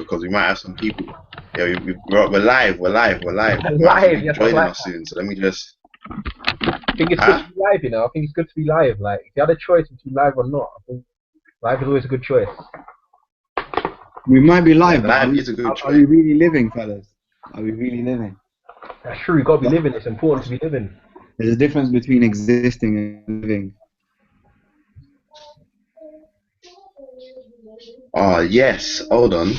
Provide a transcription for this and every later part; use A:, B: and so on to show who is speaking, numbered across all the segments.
A: because we might have some people. Yeah, we're live. We might have some
B: Live,
A: people
B: yes, I
A: joining
B: like
A: us soon. So let me just.
B: I think it's good to be live, you know. I think it's good to be live. Like, if you had a choice between live or not, I think live is always a good choice.
C: We might be live,
A: Yeah,
C: but
A: live is a good
C: are
A: choice.
C: we really living, fellas? Are we really living?
B: That's true. You gotta be living. It's important to be living.
C: There's a difference between existing and living.
A: Oh yes, hold on.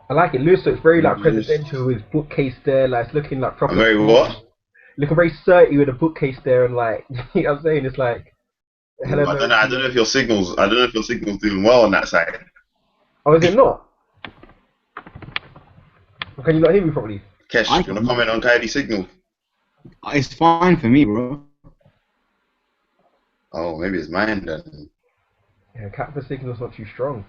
B: I like it. Lewis looks very like presidential with his bookcase there. Like, it's looking like proper.
A: I'm very what?
B: Looking very sturdy with a bookcase there, and like, you know what I'm saying? It's like.
A: I don't know if your signal's. I don't know if your signal's doing well on that side.
B: Oh, is it not? Or can you not hear me properly?
A: Kesh, you wanna comment on Kayode's signal?
C: It's fine for me, bro.
A: Oh, maybe it's mine then.
B: Yeah, Cap's signal's not too strong.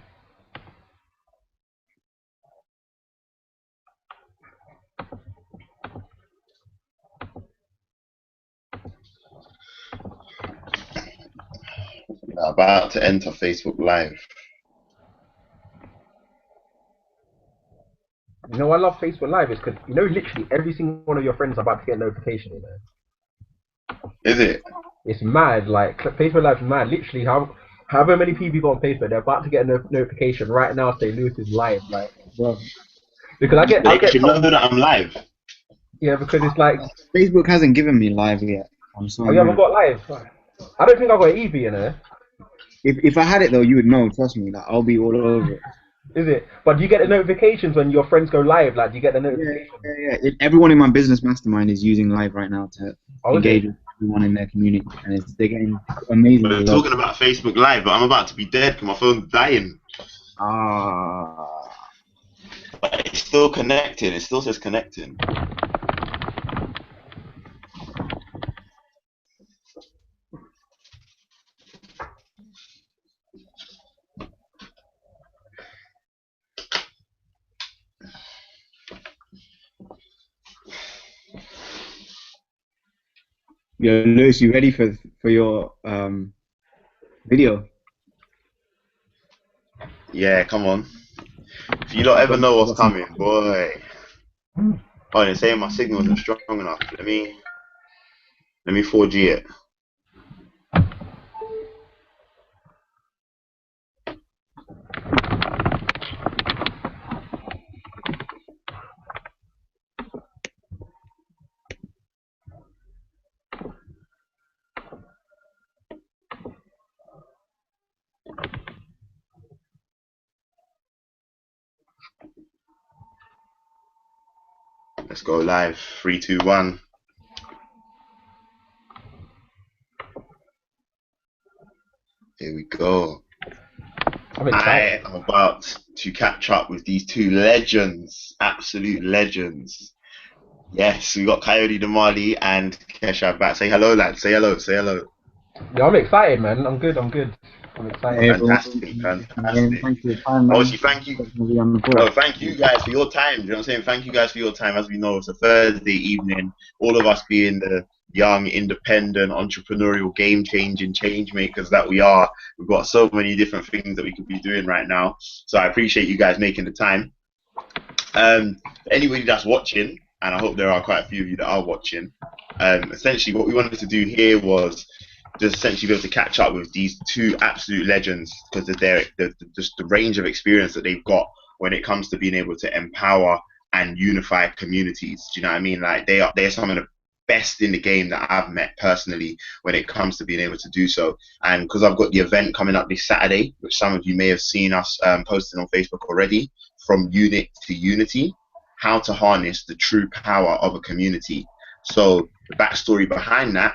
A: About to enter Facebook Live.
B: You know, I love Facebook Live is because, you know, literally every single one of your friends are about to get a notification, you know.
A: Is it?
B: It's mad. Like, Facebook Live's mad. Literally, however many people you got on Facebook, they're about to get a notification right now saying Lewis is live. Like,
C: Bro.
B: Because I get
A: should know that I'm live.
B: Yeah, because it's like
C: Facebook hasn't given me live yet. I'm sorry.
B: Oh, you haven't got live? I don't think I got EV, you know.
C: If I had it though, you would know. Trust me. Like, I'll be all over it.
B: Is it? But do you get the notifications when your friends go live? Like, do you get the notifications?
C: Yeah. Everyone in my business mastermind is using live right now to engage with everyone in their community, and they're getting amazing.
A: We're talking about Facebook Live, but I'm about to be dead because my phone's dying. But it's still connecting. It still says connecting.
C: Yo, Lewis, you ready for your video?
A: Yeah, come on. If you don't ever know what's coming, boy. Oh, they're saying my signal isn't strong enough. Let me 4G it. Let's go live. 3, 2, 1. Here we go. I am about to catch up with these two legends, absolute legends. Yes, we got Kayode Damali and Keshav Bhatt. Say hello, lads. Say hello. Say hello.
B: Yeah, I'm excited, man. I'm good. I'm excited.
A: Hey, fantastic.
C: Thank you.
A: Obviously, thank you. No, thank you guys for your time. You know what I'm saying? Thank you guys for your time. As we know, it's a Thursday evening. All of us being the young, independent, entrepreneurial, game-changing change makers that we are. We've got so many different things that we could be doing right now. So I appreciate you guys making the time. Anybody that's watching, and I hope there are quite a few of you that are watching, essentially what we wanted to do here was just essentially be able to catch up with these two absolute legends because of just the range of experience that they've got when it comes to being able to empower and unify communities. Do you know what I mean? Like they're some of the best in the game that I've met personally when it comes to being able to do so. And because I've got the event coming up this Saturday, which some of you may have seen us posting on Facebook already, From Unit to Unity, how to harness the true power of a community. So the backstory behind that,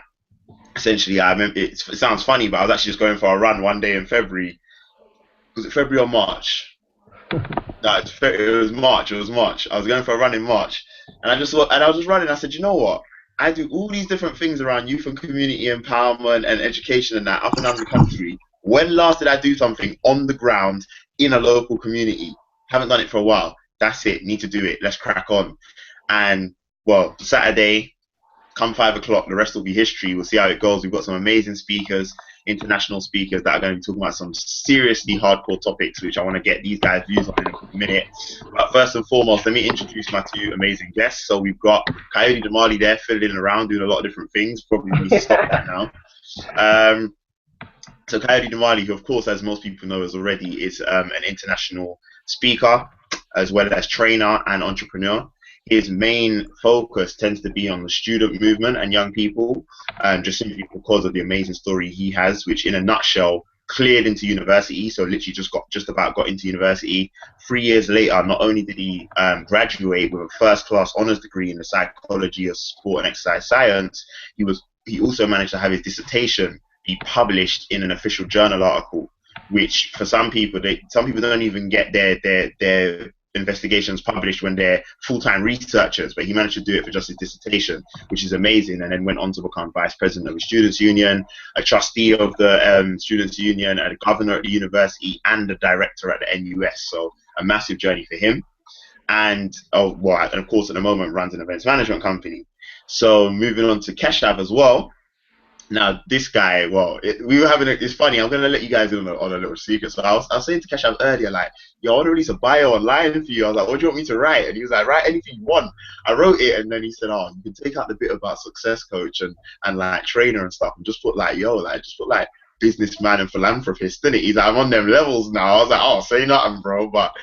A: essentially, I remember it sounds funny, but I was actually just going for a run one day in February. Was it February or March? No, it was March. It was March. I was going for a run in March, and I was just running. I said, you know what? I do all these different things around youth and community empowerment and education and that up and down the country. When last did I do something on the ground in a local community? Haven't done it for a while. That's it. Need to do it. Let's crack on. And well, Saturday, come 5 o'clock, the rest will be history. We'll see how it goes. We've got some amazing speakers. international speakers that are going to be talking about some seriously hardcore topics, which I want to get these guys' views on in a minute. But first and foremost, let me introduce my two amazing guests. So we've got Kayode Damali there, fiddling around, doing a lot of different things. Probably needs to stop that now. So Kayode Damali, who of course, as most people know as already, is an international speaker, as well as trainer and entrepreneur. His main focus tends to be on the student movement and young people, just simply because of the amazing story he has, which in a nutshell cleared into university. So literally just about got into university. 3 years later, not only did he graduate with a first-class honors degree in the psychology of sport and exercise science, he also managed to have his dissertation be published in an official journal article, which for some people don't even get their investigations published when they're full-time researchers, but he managed to do it for just his dissertation, which is amazing, and then went on to become vice president of the Students' Union, a trustee of the Students' Union, a governor at the university, and a director at the NUS. So a massive journey for him. And of course at the moment runs an events management company. So moving on to Keshav as well. Now, this guy, it's funny, I'm going to let you guys in on a little secret. So I was saying to Keshav earlier, like, yo, I want to release a bio online for you. I was like, what do you want me to write? And he was like, write anything you want. I wrote it, and then he said, oh, you can take out the bit about success coach and like trainer and stuff, and just put like, businessman and philanthropist, didn't it? He's like, I'm on them levels now. I was like, oh, say nothing, bro. But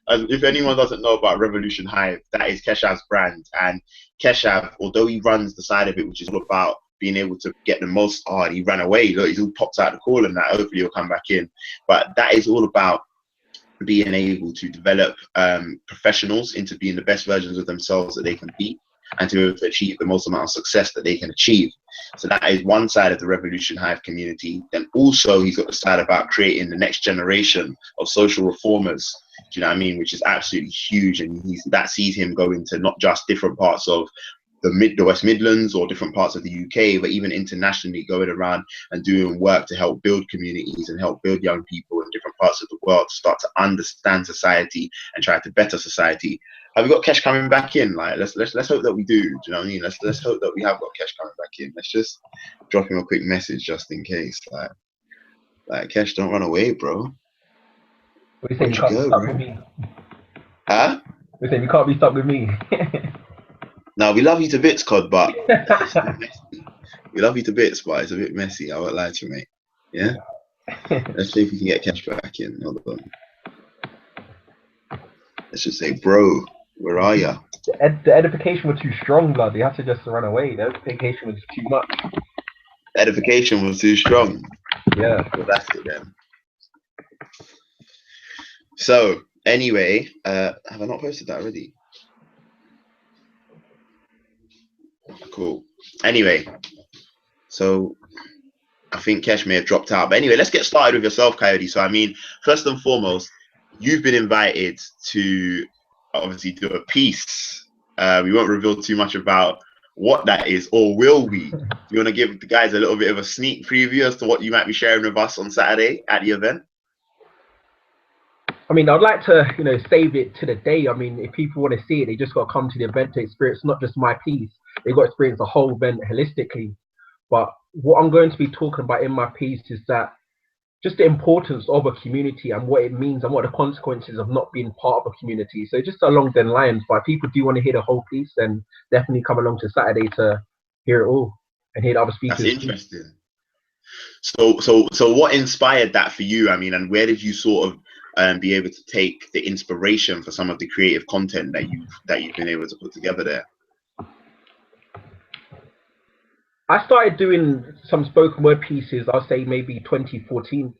A: if anyone doesn't know about Revolution Hive, that is Keshav's brand. And Keshav, although he runs the side of it, which is all about being able to get the most, he ran away. Look, he's all popped out the call and that. Hopefully he'll come back in. But that is all about being able to develop professionals into being the best versions of themselves that they can be, and to be able to achieve the most amount of success that they can achieve. So that is one side of the Revolution Hive community. Then also he's got the side about creating the next generation of social reformers. Do you know what I mean? Which is absolutely huge, and that sees him go into not just different parts of the West Midlands or different parts of the UK, but even internationally, going around and doing work to help build communities and help build young people in different parts of the world to start to understand society and try to better society. Have we got Kesh coming back in? Like, let's hope that we do. Do you know what I mean? Let's hope that we have got Kesh coming back in. Let's just drop him a quick message just in case. Like Kesh, don't run away, bro.
B: What do you think? You can't be stuck with me.
A: Huh?
B: We think you can't be stuck with me.
A: No, we love you to bits, Cod, but we love you to bits, but it's a bit messy. I won't lie to you, mate. Yeah? Let's see if we can get Kesh back in. Hold on. Let's just say, bro, where are ya?
B: The edification was too strong, blood. You have to just run away. The edification was too much.
A: The edification was too strong.
B: Yeah.
A: Well, that's it then. So, anyway, have I not posted that already? Cool. Anyway, so I think Kesh may have dropped out. But anyway, let's get started with yourself, Kayode. So, I mean, first and foremost, you've been invited to obviously do a piece. We won't reveal too much about what that is, or will we? Do you want to give the guys a little bit of a sneak preview as to what you might be sharing with us on Saturday at the event?
B: I mean, I'd like to, save it to the day. I mean, if people want to see it, they just got to come to the event to experience not just my piece. They've got to experience the whole event holistically. But what I'm going to be talking about in my piece is that just the importance of a community and what it means and what the consequences of not being part of a community. So just along them lines. But if people do want to hear the whole piece, then definitely come along to Saturday to hear it all and hear the other speakers.
A: That's interesting. So what inspired that for you? I mean, and where did you sort of be able to take the inspiration for some of the creative content that you've been able to put together there?
B: I started doing some spoken word pieces, I'll say maybe 2014.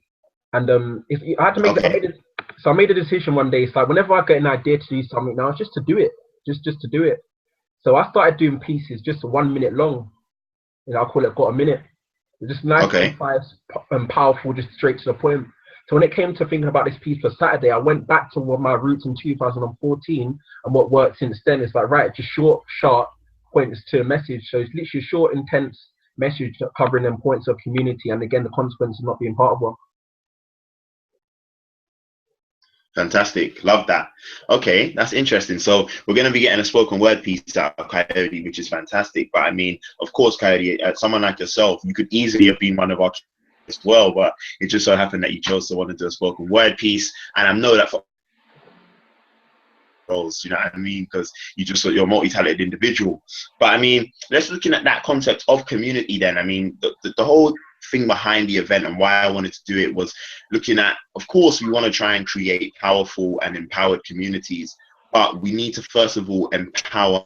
B: And I had to make I made a decision one day. It's like whenever I get an idea to do something now, it's just to do it. Just to do it. So I started doing pieces just 1 minute long. I'll call it Got a Minute. Just nice, concise, and powerful, just straight to the point. So when it came to thinking about this piece for Saturday, I went back to what my roots in 2014 and what worked since then. It's like, right, just short, sharp points to a message. So it's literally a short, intense message covering them points of community and again the consequence of not being part of one.
A: Fantastic, love that. Okay, that's interesting. So we're going to be getting a spoken word piece out of Kayode, which is fantastic. But I mean, of course, Kayode, someone like yourself, you could easily have been one of our as well, but it just so happened that you chose to want to do a spoken word piece, and I know that for roles, you know what I mean, because you're a multi-talented individual. But I mean, let's looking at that concept of community then. I mean, the whole thing behind the event and why I wanted to do it was looking at, of course, we want to try and create powerful and empowered communities, but we need to first of all empower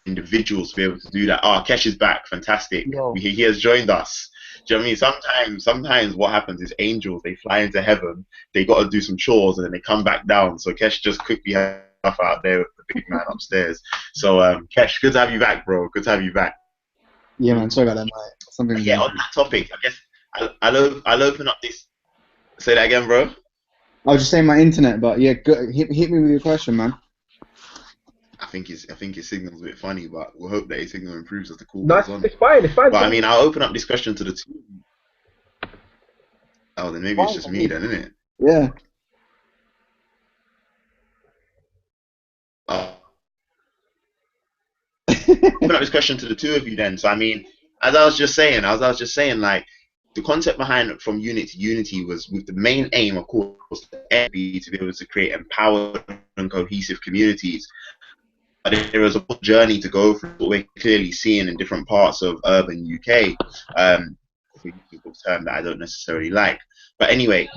A: individuals to be able to do that. Oh, Kesh is back, fantastic.
C: Yo.
A: He has joined us. Do you know what I mean? Sometimes what happens is angels, they fly into heaven, they got to do some chores, and then they come back down. So Kesh just quickly had stuff out there with the big man upstairs. So Kesh, good to have you back, bro. Good to have you back.
C: Yeah, man. Sorry about that, mate. Something.
A: Yeah, on that topic, I guess I'll open up this. Say that again, bro.
C: I was just saying my internet, but yeah, hit me with your question, man.
A: I think his signal's a bit funny, but we'll hope that his signal improves as the call
B: No,
A: goes on.
B: it's fine.
A: But I mean, I'll open up this question to the two. Oh, then maybe it's just me then, isn't it?
C: Yeah.
A: Open up this question to the two of you then. So I mean, as I was just saying, like the concept behind from unit to unity was with the main aim, of course, to be able to create empowered and cohesive communities. But there is a journey to go through what we're clearly seeing in different parts of urban UK. For a term that I don't necessarily like. But anyway,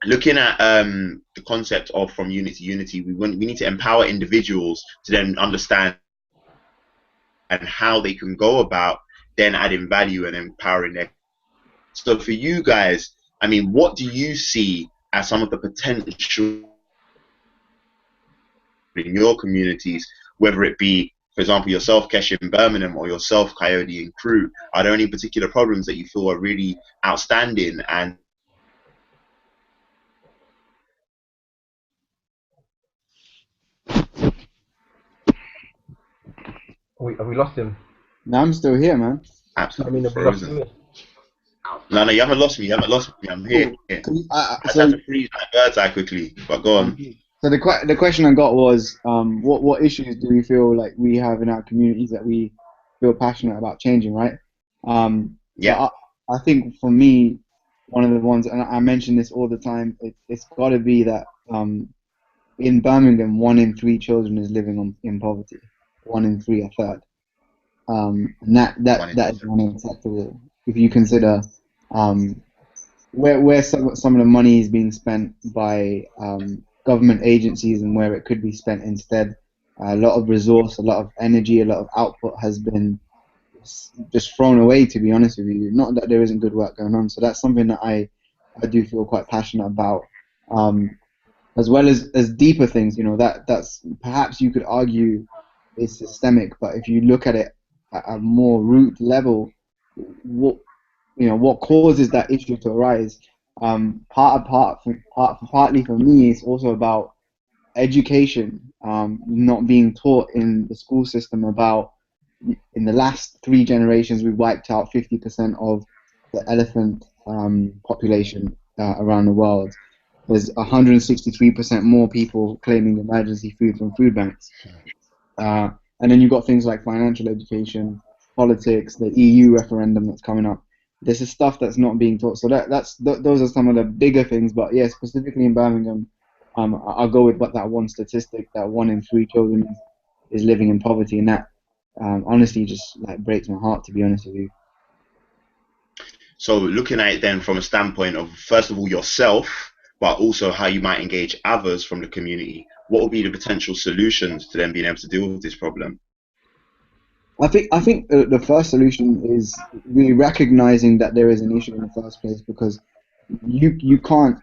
A: looking at the concept of from unit to unity, we need to empower individuals to then understand and how they can go about then adding value and empowering their. So for you guys, I mean, what do you see as some of the potential in your communities, whether it be, for example, yourself, Kesh, in Birmingham, or yourself, Kayode and Crew? Are there any particular problems that you feel are really outstanding? And
B: Have we lost him?
C: No, I'm still here, man.
A: Absolutely frozen. No, you haven't lost me. I'm here. I just had to freeze my bird's eye quickly, but go on.
C: So the question I got was, what issues do we feel like we have in our communities that we feel passionate about changing, right?
A: Yeah.
C: So I think for me, one of the ones, and I mention this all the time, it's got to be that in Birmingham, 1 in 3 children is living in poverty. 1 in 3, a third. And that is unacceptable. If you consider where some of the money is being spent by government agencies and where it could be spent instead, a lot of resource, a lot of energy, a lot of output has been just thrown away, to be honest with you. Not that there isn't good work going on. So that's something that I do feel quite passionate about, as well as deeper things. You know, that's perhaps you could argue is systemic, but if you look at it at a more root level, what causes that issue to arise? Partly for me, it's also about education, not being taught in the school system about. In the last 3 generations, we wiped out 50% of the elephant population around the world. There's 163% more people claiming emergency food from food banks. And then you've got things like financial education, politics, the EU referendum that's coming up. This is stuff that's not being taught. So those are some of the bigger things. But yeah, specifically in Birmingham, I'll go with that one statistic, that 1 in 3 children is living in poverty, and that honestly just like breaks my heart, to be honest with you.
A: So looking at it then from a standpoint of, first of all, yourself, but also how you might engage others from the community, what would be the potential solutions to them being able to deal with this problem?
C: I think the first solution is really recognizing that there is an issue in the first place, because you can't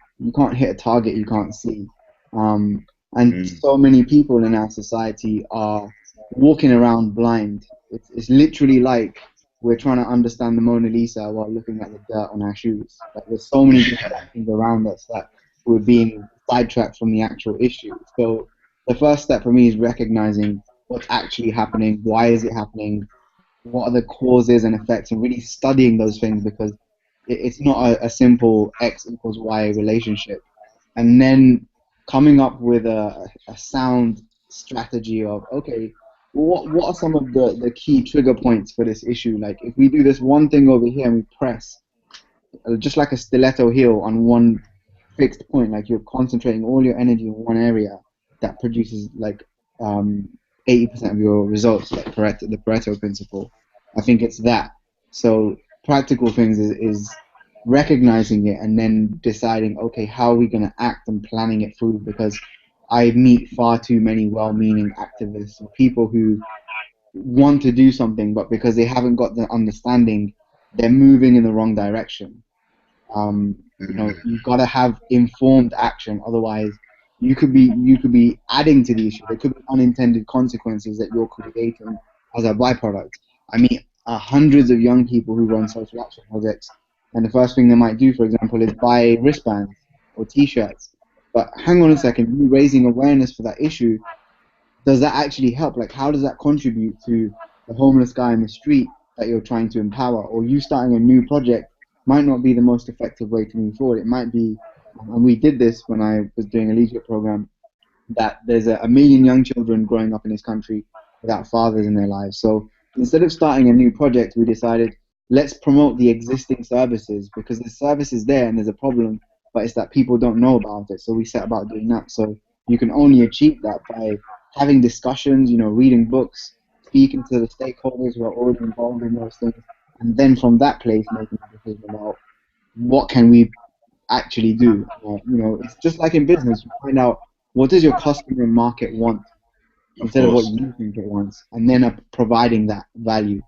C: hit a target you can't see, and so many people in our society are walking around blind. It's literally like we're trying to understand the Mona Lisa while looking at the dirt on our shoes. Like, there's so many things around us that we're being sidetracked from the actual issue. So the first step for me is recognizing what's actually happening, why is it happening, what are the causes and effects, and really studying those things, because it's not a simple X equals Y relationship. And then coming up with a sound strategy of, okay, what are some of the key trigger points for this issue? Like, if we do this one thing over here and we press, just like a stiletto heel on one fixed point. Like you're concentrating all your energy in one area that produces like 80% of your results, like the Pareto principle. I think it's that. So practical things is recognizing it and then deciding, okay, how are we going to act and planning it through? Because I meet far too many well-meaning activists or people who want to do something, but because they haven't got the understanding, they're moving in the wrong direction. You've got to have informed action. Otherwise, you could be adding to the issue. There could be unintended consequences that you're creating as a byproduct. I mean, hundreds of young people who run social action projects, and the first thing they might do, for example, is buy wristbands or T-shirts. But hang on a second, you raising awareness for that issue, does that actually help? Like, how does that contribute to the homeless guy in the street that you're trying to empower? Or you starting a new project might not be the most effective way to move forward. It might be, and we did this when I was doing a leadership program, that there's a million young children growing up in this country without fathers in their lives. So instead of starting a new project, we decided, let's promote the existing services, because the service is there and there's a problem, but it's that people don't know about it. So we set about doing that. So you can only achieve that by having discussions, reading books, speaking to the stakeholders who are already involved in those things, and then from that place making a decision about what can we actually do. It's just like in business. You find out what does your customer and market want
A: Of
C: instead of what
A: course.
C: you think it wants, and then providing that value.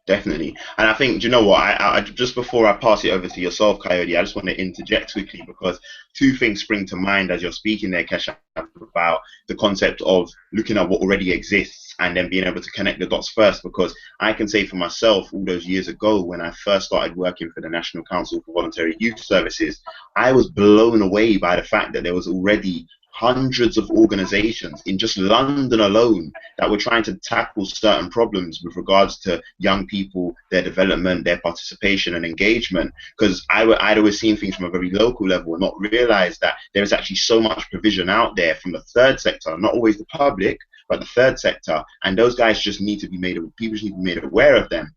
A: Definitely. And I think, do you know what? I just before I pass it over to yourself, Kayode, I just want to interject quickly because two things spring to mind as you're speaking there, Keshav, about the concept of looking at what already exists and then being able to connect the dots first. Because I can say for myself, all those years ago when I first started working for the National Council for Voluntary Youth Services, I was blown away by the fact that there was already hundreds of organizations in just London alone that were trying to tackle certain problems with regards to young people, their development, their participation and engagement. Because I'd always seen things from a very local level and not realized that there is actually so much provision out there from the third sector, not always the public, but the third sector. And those guys just need to be people just need to be made aware of them.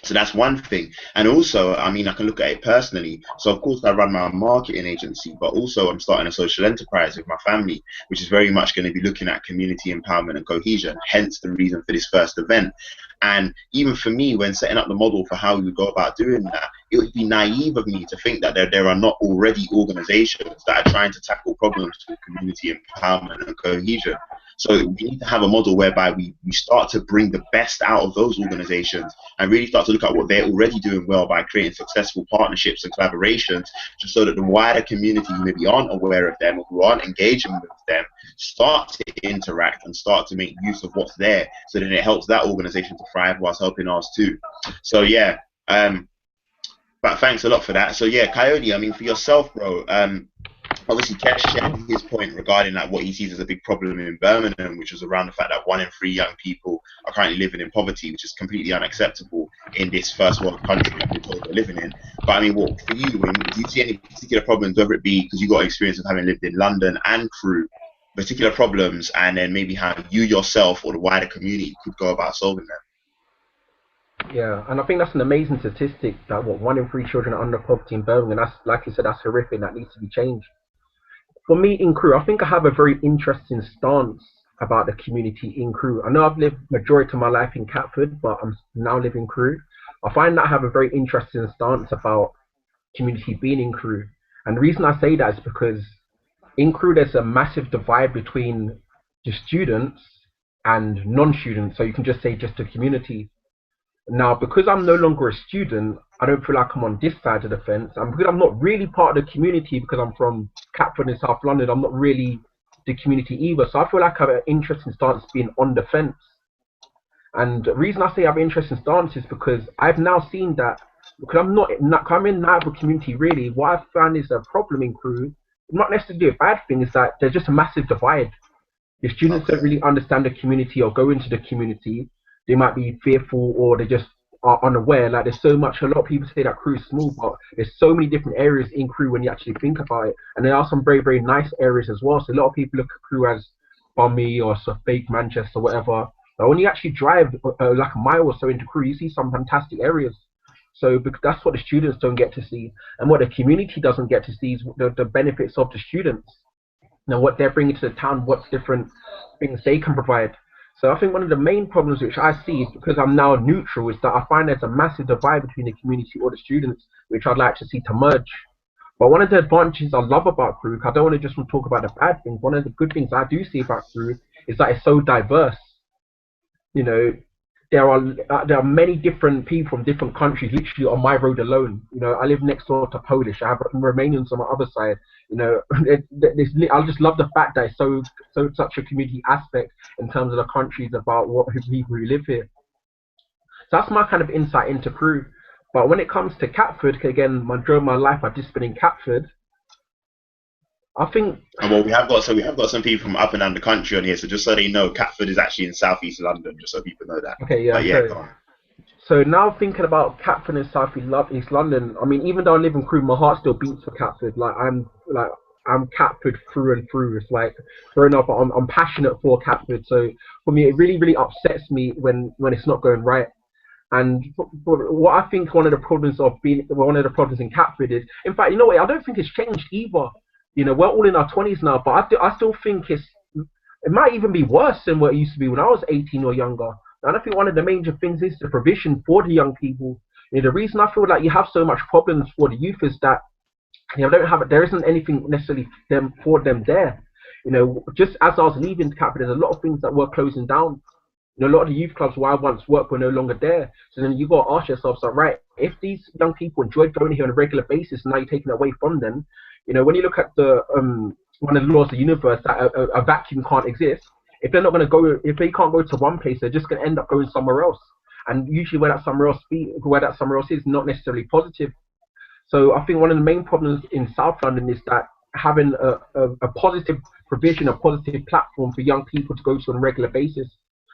A: So that's one thing. And also, I mean, I can look at it personally. So of course I run my marketing agency, but also I'm starting a social enterprise with my family, which is very much going to be looking at community empowerment and cohesion, hence the reason for this first event. And even for me, when setting up the model for how we would go about doing that, it would be naive of me to think that there are not already organizations that are trying to tackle problems with community empowerment and cohesion. So we need to have a model whereby we start to bring the best out of those organizations and really start to look at what they're already doing well by creating successful partnerships and collaborations, just so that the wider community who maybe aren't aware of them or who aren't engaging with them start to interact and start to make use of what's there, so then it helps that organization to thrive whilst helping ours too. So yeah, but thanks a lot for that. So yeah, Kayode, I mean, for yourself, bro, obviously Kesh shared his point regarding like what he sees as a big problem in Birmingham, which was around the fact that 1 in 3 young people are currently living in poverty, which is completely unacceptable in this first world country that we're told we're living in. But I mean, what for you, do you see any particular problems, whether it be because you got experience of having lived in London and Crewe, particular problems, and then maybe how you yourself or the wider community could go about solving them?
B: Yeah, and I think that's an amazing statistic that 1 in 3 children are under poverty in Birmingham. That's, like you said, that's horrific. That needs to be changed. For me in Crewe, I think I have a very interesting stance about the community in Crewe. I know I've lived majority of my life in Catford, but I'm now living in Crewe. I find that I have a very interesting stance about community being in Crewe. And the reason I say that is because in Crewe there's a massive divide between the students and non-students. So you can just say just the community. Now, because I'm no longer a student, I don't feel like I'm on this side of the fence. And because I'm not really part of the community, because I'm from Catford in South London, I'm not really the community either. So I feel like I have an interesting stance being on the fence. And the reason I say I have an interesting stance is because I've now seen that, because I'm in neither community really, what I've found is a problem in Crewe, not necessarily a bad thing, is that there's just a massive divide. The students don't really understand the community or go into the community. They might be fearful or they just are unaware. Like there's so much, a lot of people say that Crewe is small, but there's so many different areas in Crewe when you actually think about it. And there are some very, very nice areas as well. So a lot of people look at Crewe as bummy or sort of fake Manchester or whatever. But when you actually drive like a mile or so into Crewe, you see some fantastic areas. So because that's what the students don't get to see, and what the community doesn't get to see is the benefits of the students. What they're bringing to the town, what different things they can provide. So I think one of the main problems which I see is because I'm now neutral is that I find there's a massive divide between the community or the students, which I'd like to see to merge. But one of the advantages I love about Crew, I don't want to just talk about the bad things. One of the good things I do see about Crew is that it's so diverse. You know, there are many different people from different countries literally on my road alone. I live next door to Polish. I have Romanians on my other side. I just love the fact that it's so such a community aspect in terms of the countries about people who live here. So that's my kind of insight into Crew. But when it comes to Catford, again, during my life I've just been in Catford. I think.
A: Well, we have got some people from up and down the country on here. So just so they know, Catford is actually in southeast London. Just so people know that.
B: Okay, yeah.
A: Go on.
B: So now thinking about Catford in southeast London, I mean, even though I live in Crewe, my heart still beats for Catford. I'm Catford through and through. It's like growing up, I'm passionate for Catford. So for me, it really, really upsets me when it's not going right. And what I think one of the problems in Catford is, in fact, you know what? I don't think it's changed either. We're all in our 20s now, but I still think it might even be worse than what it used to be when I was 18 or younger. And I think one of the major things is the provision for the young people. The reason I feel like you have so much problems for the youth is that there isn't anything necessarily for them there. Just as I was leaving Catford, there's a lot of things that were closing down. A lot of the youth clubs where I once worked were no longer there. So then you got to ask yourself, so right, if these young people enjoyed going here on a regular basis, now you're taking it away from them. When you look at the one of the laws of the universe, that a vacuum can't exist. If they can't go to one place, they're just going to end up going somewhere else. And usually where that somewhere else is not necessarily positive. So I think one of the main problems in South London is that having a positive provision, a positive platform for young people to go to on a regular basis.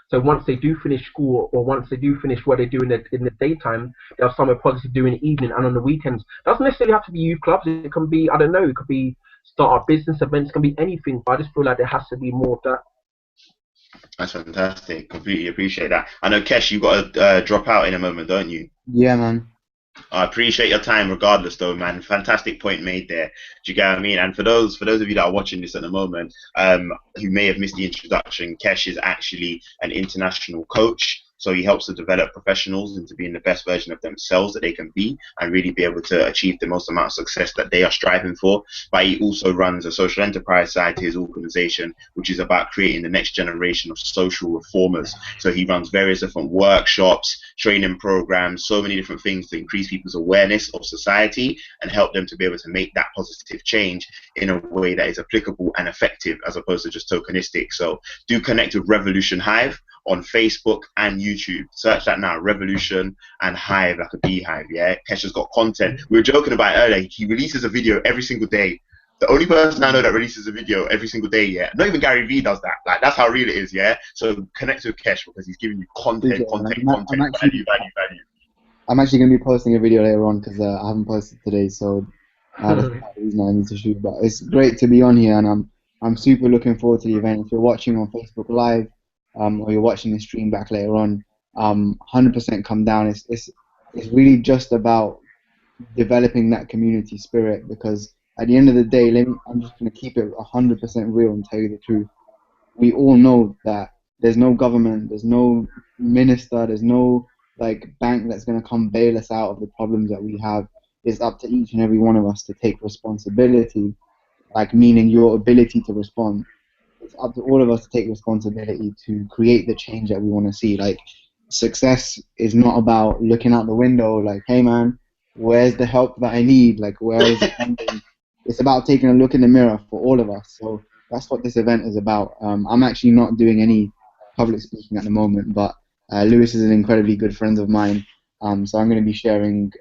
B: So once they do finish school, or once they do finish what they do in the daytime, they have somewhere positive to do in the evening and on the weekends. It doesn't necessarily have to be youth clubs. It can be, I don't know, it could be start-up business events, it can be anything. But I just feel like there has to be more of that.
A: That's fantastic. Completely appreciate that. I know, Kesh, you got to drop out in a moment, don't you?
C: Yeah, man.
A: I appreciate your time regardless though, man. Fantastic point made there. Do you get what I mean? And for those of you that are watching this at the moment, who may have missed the introduction, Kesh is actually an international coach. So he helps to develop professionals into being the best version of themselves that they can be and really be able to achieve the most amount of success that they are striving for. But he also runs a social enterprise side to his organization, which is about creating the next generation of social reformers. So he runs various different workshops, training programs, so many different things to increase people's awareness of society and help them to be able to make that positive change in a way that is applicable and effective as opposed to just tokenistic. So do connect with Revolution Hive on Facebook and YouTube. Search that now, Revolution and Hive, like a beehive. Yeah, Kesha's got content. We were joking about it earlier. He releases a video every single day. The only person I know that releases a video every single day, yeah. Not even Gary Vee does that. Like, that's how real it is, yeah. So connect with Kesh because he's giving you content. Value.
C: I'm actually going to be posting a video later on because I haven't posted today, so that's the reason I need to shoot. But it's great to be on here, and I'm super looking forward to the event. If you're watching on Facebook Live, or you're watching the stream back later on, 100% come down. It's really just about developing that community spirit, because at the end of the day, I'm just going to keep it 100% real and tell you the truth. We all know that there's no government, there's no minister, there's no bank that's going to come bail us out of the problems that we have. It's up to each and every one of us to take responsibility, meaning your ability to respond. It's up to all of us to take responsibility to create the change that we want to see. Success is not about looking out the window hey man, where's the help that I need? Where is it coming? It's about taking a look in the mirror for all of us. So that's what this event is about. I'm actually not doing any public speaking at the moment, but Lewis is an incredibly good friend of mine. So I'm going to be sharing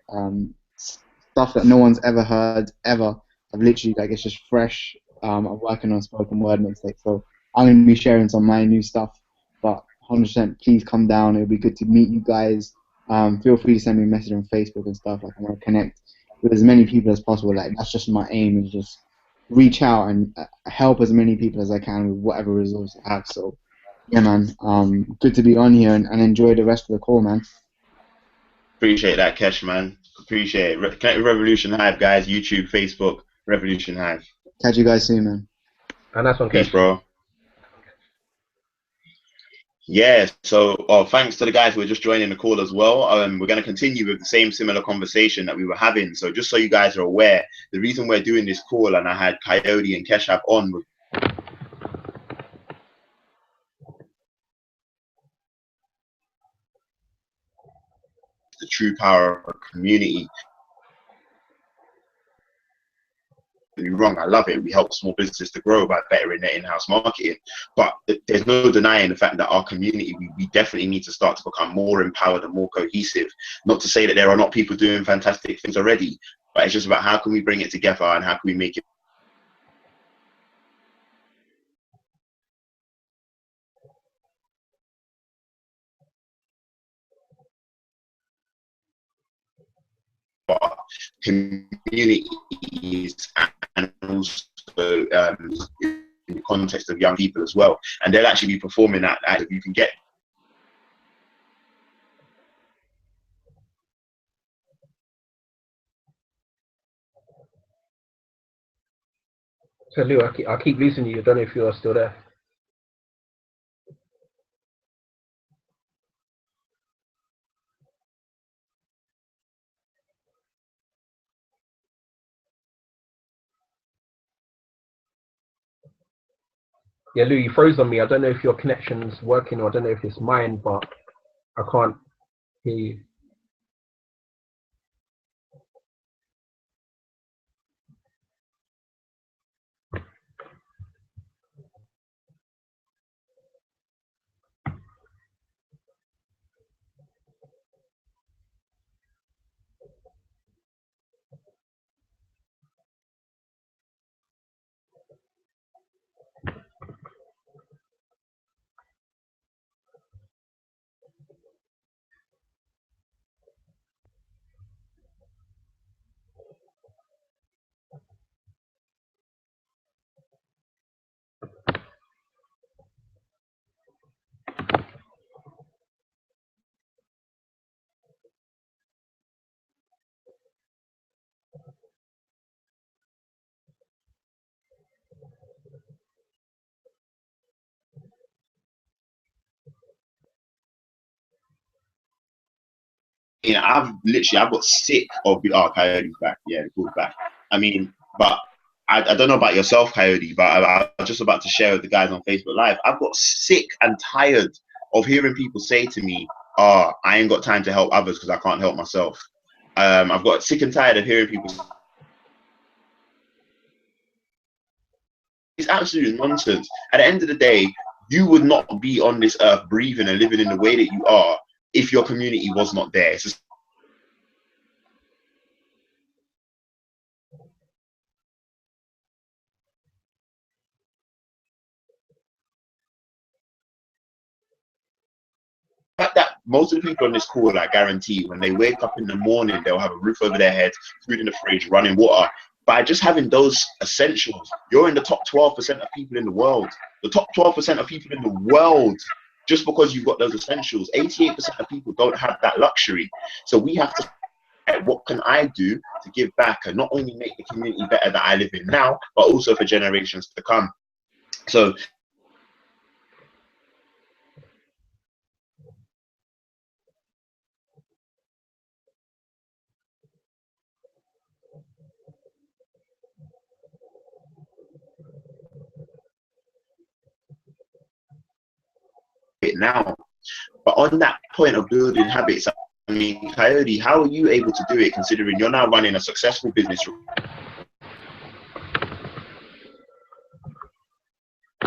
C: stuff that no one's ever heard, ever. I've literally, it's just fresh. I'm working on spoken word mixtape, so I'm going to be sharing some of my new stuff. But 100%, please come down. It'll be good to meet you guys. Feel free to send me a message on Facebook and stuff. I want to connect with as many people as possible. That's just my aim, is just reach out and help as many people as I can with whatever resource I have. So, yeah, man, good to be on here and enjoy the rest of the call, man.
A: Appreciate that, Kesh, man. Appreciate it. Connect with Revolution Hive, guys. YouTube, Facebook, Revolution Hive.
C: Catch you guys soon, man.
B: And that's on
A: Peace,
B: Kesh.
A: bro. Yeah, so thanks to the guys who are just joining the call as well. We're going to continue with the same similar conversation that we were having. So just so you guys are aware, the reason we're doing this call, and I had Kayode and Keshav on, was the true power of a community. Don't get me wrong, I love it. We help small businesses to grow by bettering their in-house marketing. But there's no denying the fact that our community, we definitely need to start to become more empowered and more cohesive. Not to say that there are not people doing fantastic things already, but it's just about how can we bring it together and how can we make it. Communities and also in the context of young people as well, and they'll actually be performing that. You can get
B: So Lou, I keep losing you. I don't know if you're still there. Yeah, Lou, you froze on me. I don't know if your connection's working or I don't know if it's mine, but I can't hear you.
A: I've got sick of the Coyote's back. Yeah, the call's back. I mean, but I don't know about yourself, Coyote, but I was just about to share with the guys on Facebook Live. I've got sick and tired of hearing people say to me, "Oh, I ain't got time to help others because I can't help myself." I've got sick and tired of hearing people. It's absolute nonsense. At the end of the day, you would not be on this earth breathing and living in the way that you are if your community was not there. It's just the fact that most of the people on this call, I guarantee, when they wake up in the morning, they'll have a roof over their head, food in the fridge, running water. By just having those essentials, you're in the top 12% of people in the world. The top 12% of people in the world, just because you've got those essentials. 88% of people don't have that luxury. So we have to, what can I do to give back and not only make the community better that I live in now, but also for generations to come. So now, but on that point of building habits, I mean, Coyote, how are you able to do it considering you're now running a successful business?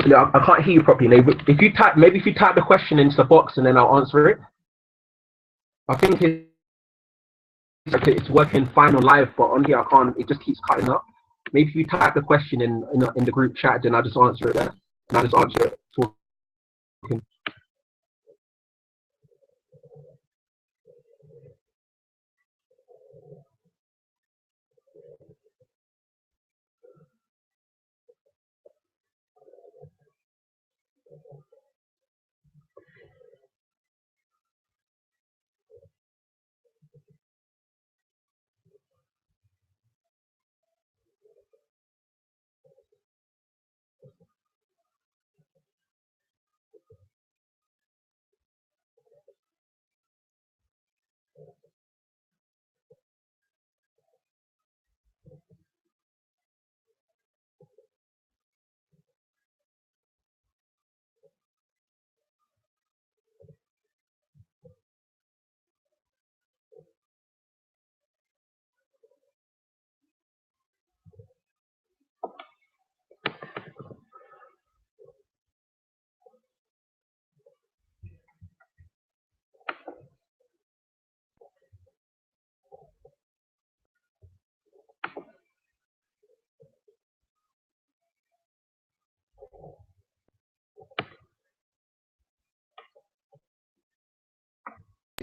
B: No, I can't hear you properly. If you type, maybe if you type the question into the box and then I'll answer it. I think it's working fine on live, but on here I can't. It just keeps cutting up. Maybe if you type the question in the group chat, then I'll just answer it there. And I'll just answer it talking.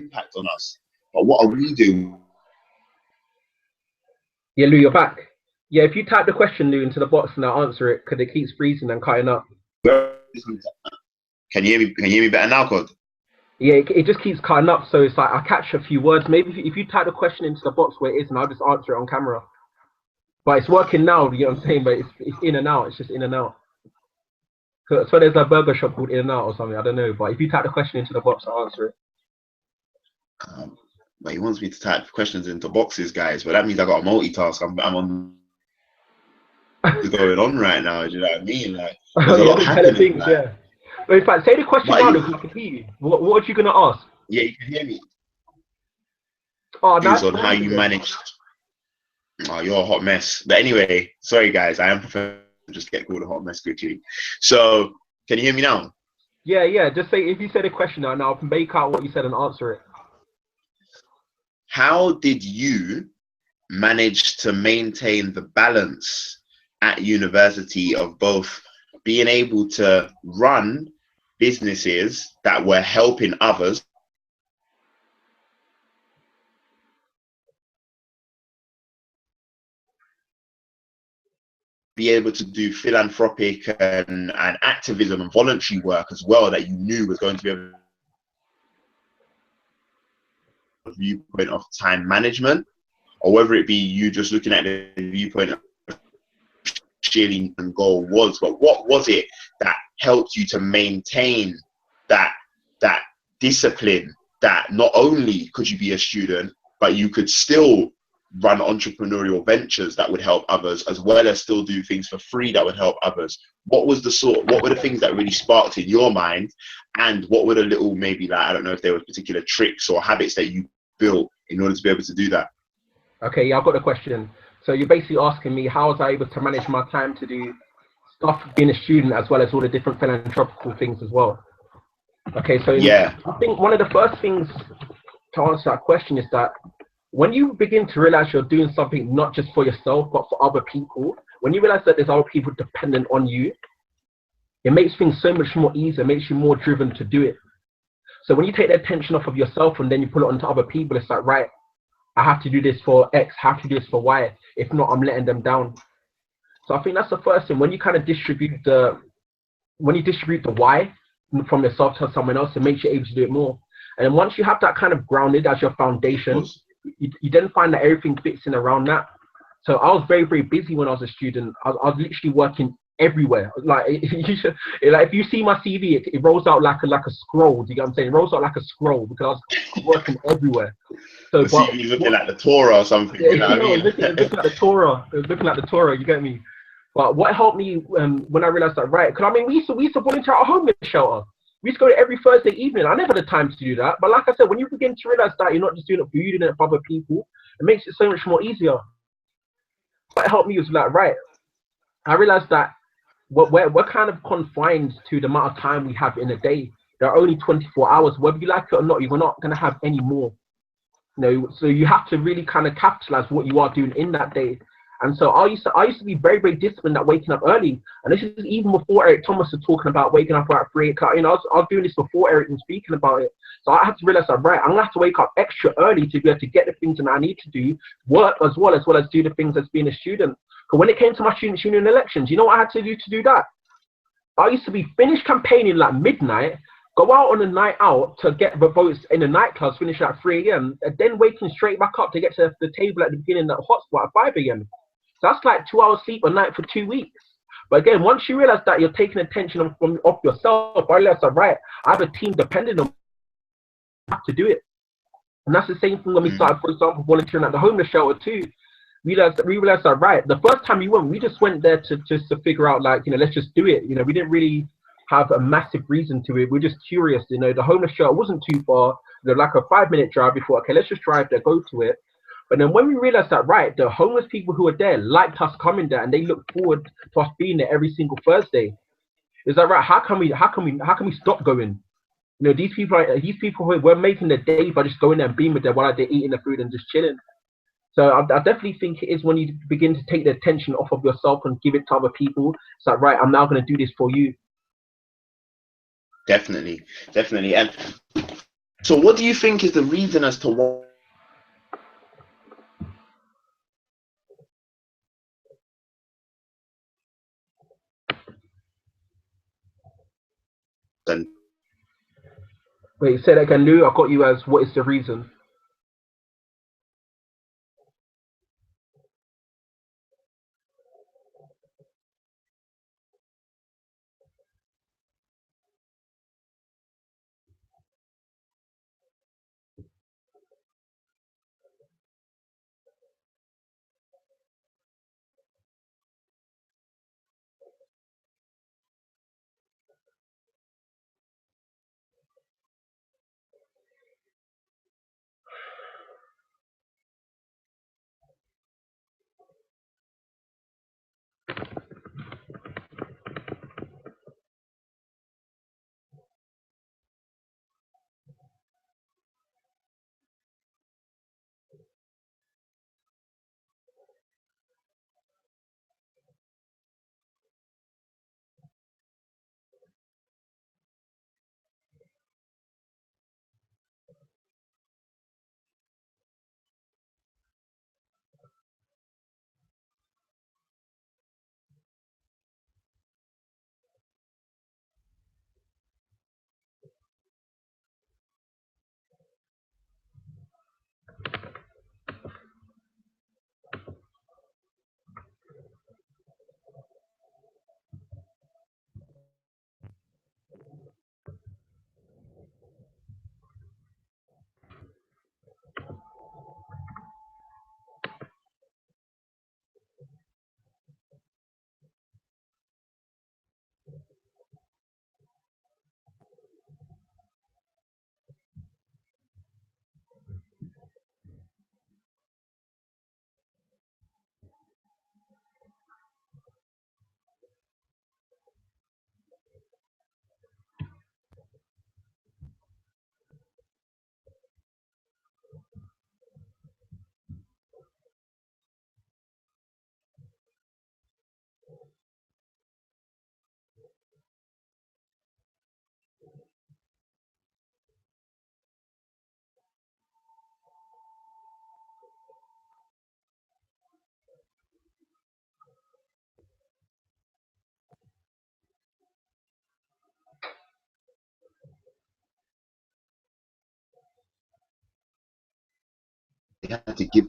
A: impact on us. But what are we doing?
B: Yeah, Lou, you're back. Yeah, if you type the question, Lou, into the box and I'll answer it, because it keeps freezing and cutting up.
A: Can you hear me? Can you hear me better now, God?
B: Yeah, it just keeps cutting up, so it's like I catch a few words. Maybe if you type the question into the box where it is, and I'll just answer it on camera. But it's working now, you know what I'm saying? But it's in and out. It's just in and out. So there's a burger shop called In and Out or something. I don't know. But if you type the question into the box, I'll answer it.
A: But he wants me to type questions into boxes, guys. But that means I got a multitask. I'm on going on right now. Do you know what I mean? Like, there's a lot happening.
B: Things, like, yeah. But in fact, say the question now, Luke. I can hear you. What are you gonna ask?
A: Yeah, you can hear me.
B: Oh, that's
A: on how you managed. Oh, you're a hot mess. But anyway, sorry guys, I am prepared to just get called a hot mess quickly. So, can you hear me now?
B: Yeah. Just say, if you say the question now, I'll make out what you said and answer it.
A: How did you manage to maintain the balance at university of both being able to run businesses that were helping others, be able to do philanthropic and activism and voluntary work as well, that you knew was going to be a viewpoint of time management, or whether it be you just looking at the viewpoint of sharing and goal was, but what was it that helped you to maintain that discipline, that not only could you be a student, but you could still run entrepreneurial ventures that would help others, as well as still do things for free that would help others? What were the things that really sparked in your mind, and what were the little, maybe, like, I don't know if there were particular tricks or habits that you built in order to be able to do that?
B: Okay, yeah, I've got a question. So you're basically asking me, how was I able to manage my time to do stuff being a student, as well as all the different philanthropical things as well? Okay, so yeah, I think one of the first things to answer that question is that when you begin to realize you're doing something not just for yourself, but for other people, when you realize that there's other people dependent on you, it makes things so much more easier, makes you more driven to do it. So when you take the attention off of yourself and then you put it onto other people, it's like, right, I have to do this for X, I have to do this for Y. If not, I'm letting them down. So I think that's the first thing. When you kind of distribute the why from yourself to someone else, it makes you able to do it more. And then once you have that kind of grounded as your foundation, you then find that everything fits in around that. So I was very, very busy when I was a student. I was literally working everywhere. Like, if you see my CV, it rolls out like a scroll. Do you get what I'm saying? It rolls out like a scroll because I was working everywhere. So
A: the CV looking like the Torah or something. Yeah, you know what I mean?
B: Looking like the Torah. Looking like the Torah. You get me? But what helped me when I realized that, right? Because I mean, we used to volunteer at a homeless shelter. We used to go there every Thursday evening. I never had the time to do that. But like I said, when you begin to realize that you're not just doing it for you, you're doing it for other people, it makes it so much more easier. What helped me was like, right, I realized that we're kind of confined to the amount of time we have in a day. There are only 24 hours. Whether you like it or not, you're not going to have any more. So you have to really kind of capitalize what you are doing in that day. And so I used to be very, very disciplined at waking up early. And this is even before Eric Thomas was talking about waking up at 3 o'clock. I was doing this before Eric was speaking about it. So I had to realize that, right, I'm gonna have to wake up extra early to be able to get the things that I need to do, work as well as do the things as being a student. But when it came to my student union elections, you know what I had to do that? I used to be finished campaigning like midnight, go out on a night out to get the votes in the nightclubs, finish at 3 a.m., and then waking straight back up to get to the table at the beginning, that hotspot at 5 a.m. So that's like 2 hours sleep a night for 2 weeks. But again, once you realize that you're taking attention off yourself, I realized that, right, I have a team depending on me to do it. And that's the same thing when we started, for example, volunteering at the homeless shelter too. We realized that, right, the first time we just went there to figure out, like, let's just do it. We didn't really have a massive reason to it. We're just curious. The homeless shelter wasn't too far. Like a 5-minute drive. Before, okay, let's just drive there, go to it. But then when we realized that, right, the homeless people who were there liked us coming there, and they looked forward to us being there every single Thursday. Is that right? How can we stop going? These people who were making their day by just going there and being with them while they're eating the food and just chilling. So I definitely think it is when you begin to take the attention off of yourself and give it to other people. It's like, right, I'm now going to do this for you.
A: Definitely. And So what do you think is the reason as to why?
B: Wait, say that again, Lou. I got you as what is the reason?
A: They have to give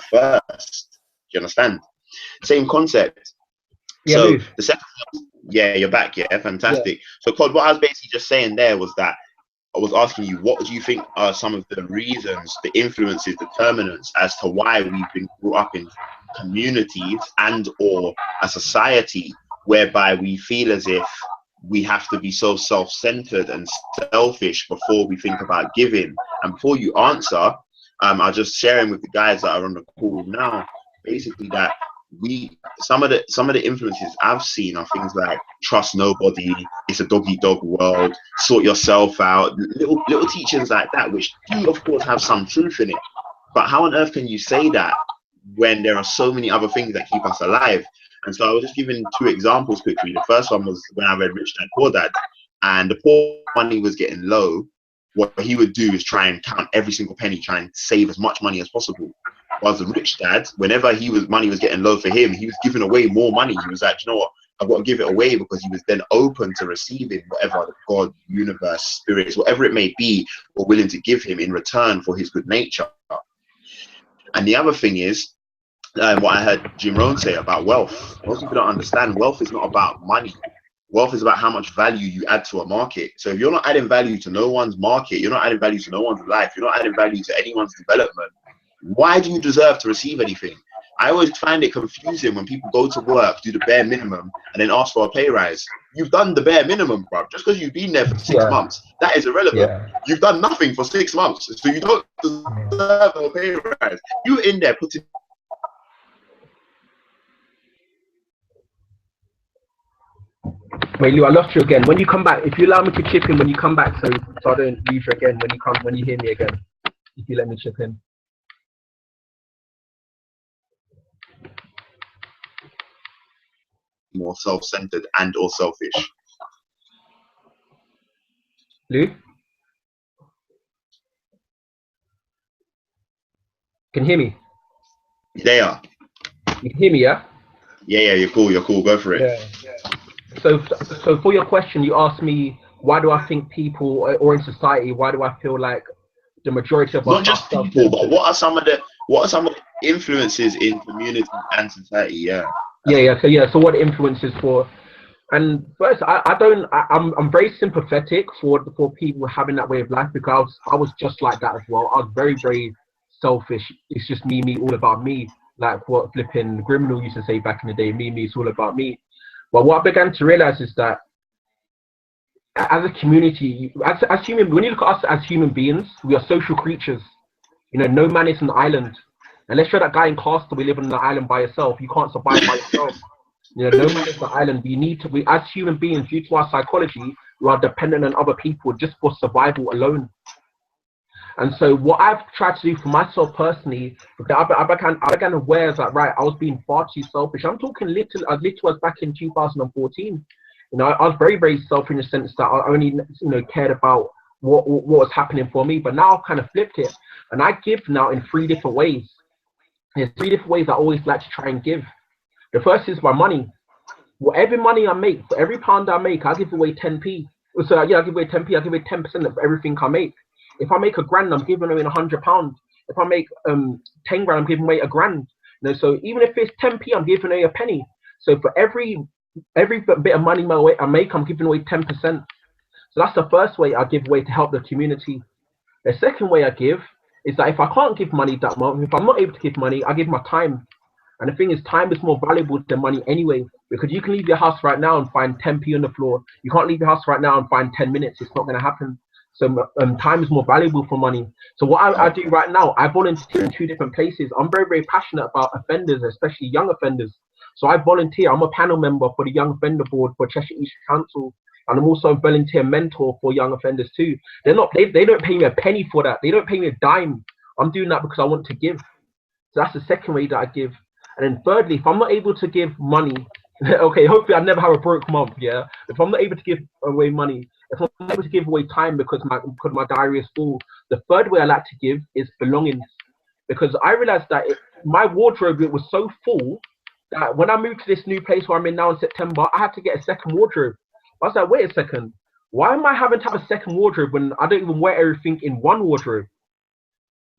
A: first. Do you understand? Same concept.
B: Yeah,
A: So
B: Lou.
A: the second, yeah, you're back. Yeah,
B: Yeah.
A: fantastic. So, Cod, what I was basically just saying there was that I was asking you, what do you think are some of the reasons, the influences, determinants as to why we've been brought up in communities and or a society whereby we feel as if we have to be so self-centered and selfish before we think about giving. And before you answer, I'll just sharing with the guys that are on the call now, basically that we some of the influences I've seen are things like trust nobody, it's a dog eat dog world, sort yourself out, little teachings like that, which do of course have some truth in it. But how on earth can you say that when there are so many other things that keep us alive? And so I was just giving two examples quickly. The first one was when I read Rich Dad Poor Dad, and the poor money was getting low. What he would do is try and count every single penny, try and save as much money as possible. Whilst the rich dad, whenever money was getting low for him, he was giving away more money. He was like, you know what, I've got to give it away, because he was then open to receiving whatever the God, universe, spirits, whatever it may be, were willing to give him in return for his good nature. And the other thing is, what I heard Jim Rohn say about wealth. Most people don't understand wealth is not about money. Wealth is about how much value you add to a market. So if you're not adding value to no one's market, you're not adding value to no one's life, you're not adding value to anyone's development, why do you deserve to receive anything? I always find it confusing when people go to work, do the bare minimum, and then ask for a pay rise. You've done the bare minimum, bro. Just because you've been there for 6 months, that is irrelevant.
B: Yeah.
A: You've done nothing for 6 months, so you don't deserve a pay rise. You're in there putting.
B: Wait, Lou, I lost you again. When you come back, if you allow me to chip in when you come back, so I don't lose you again when you hear me again. If you let me chip in.
A: More self-centered and or selfish.
B: Lou? Can you hear me?
A: They are.
B: You can hear me, yeah?
A: Yeah, you're cool. You're cool. Go for it.
B: Yeah. So for your question, you asked me, why do I think people, or in society, why do I feel like the majority of us
A: Not just
B: are
A: people, but
B: self-centered?
A: what are some of the influences in community and society? Yeah.
B: So what influences for? And first, I'm very sympathetic for people having that way of life, because I was just like that as well. I was very, very selfish. It's just me, all about me. Like what flipping criminal used to say back in the day, me, it's all about me. But what I began to realize is that as a community, as human, when you look at us as human beings, we are social creatures. You know, no man is an island. Unless you're that guy in Castaway living on an island by yourself, you can't survive by yourself. You know, no man is an island. We as human beings, due to our psychology, we are dependent on other people just for survival alone. And so what I've tried to do for myself personally, because I began aware that, right, I was being far too selfish. I'm talking as little as back in 2014. You know, I was very, very selfish in the sense that I only, cared about what was happening for me. But now I've kind of flipped it, and I give now in 3 different ways. There's 3 different ways I always like to try and give. The first is my money. Whatever money I make, for every pound I make, I give away 10p. So yeah, I give away 10p. I give away 10% of everything I make. If I make a grand, I'm giving away £100. If I make 10 grand, I'm giving away £1,000. You know, so even if it's 10p, I'm giving away a penny. So for every bit of money I make, I'm giving away 10%. So that's the first way I give away to help the community. The second way I give is that if I can't give money that month, if I'm not able to give money, I give my time. And the thing is, time is more valuable than money anyway, because you can leave your house right now and find 10p on the floor. You can't leave your house right now and find 10 minutes. It's not going to happen. So time is more valuable for money. So what I do right now, I volunteer in 2 different places. I'm very, very passionate about offenders, especially young offenders. So I volunteer. I'm a panel member for the Young Offender Board for Cheshire East Council. And I'm also a volunteer mentor for young offenders too. They don't pay me a penny for that. They don't pay me a dime. I'm doing that because I want to give. So that's the second way that I give. And then thirdly, if I'm not able to give money, okay, hopefully I never have a broke month, yeah? If I'm not able to give away money, if I'm not able to give away time because my diary is full, the third way I like to give is belongings. Because I realized that my wardrobe was so full that when I moved to this new place where I'm in now in September, I had to get a second wardrobe. I was like, wait a second, why am I having to have a second wardrobe when I don't even wear everything in one wardrobe?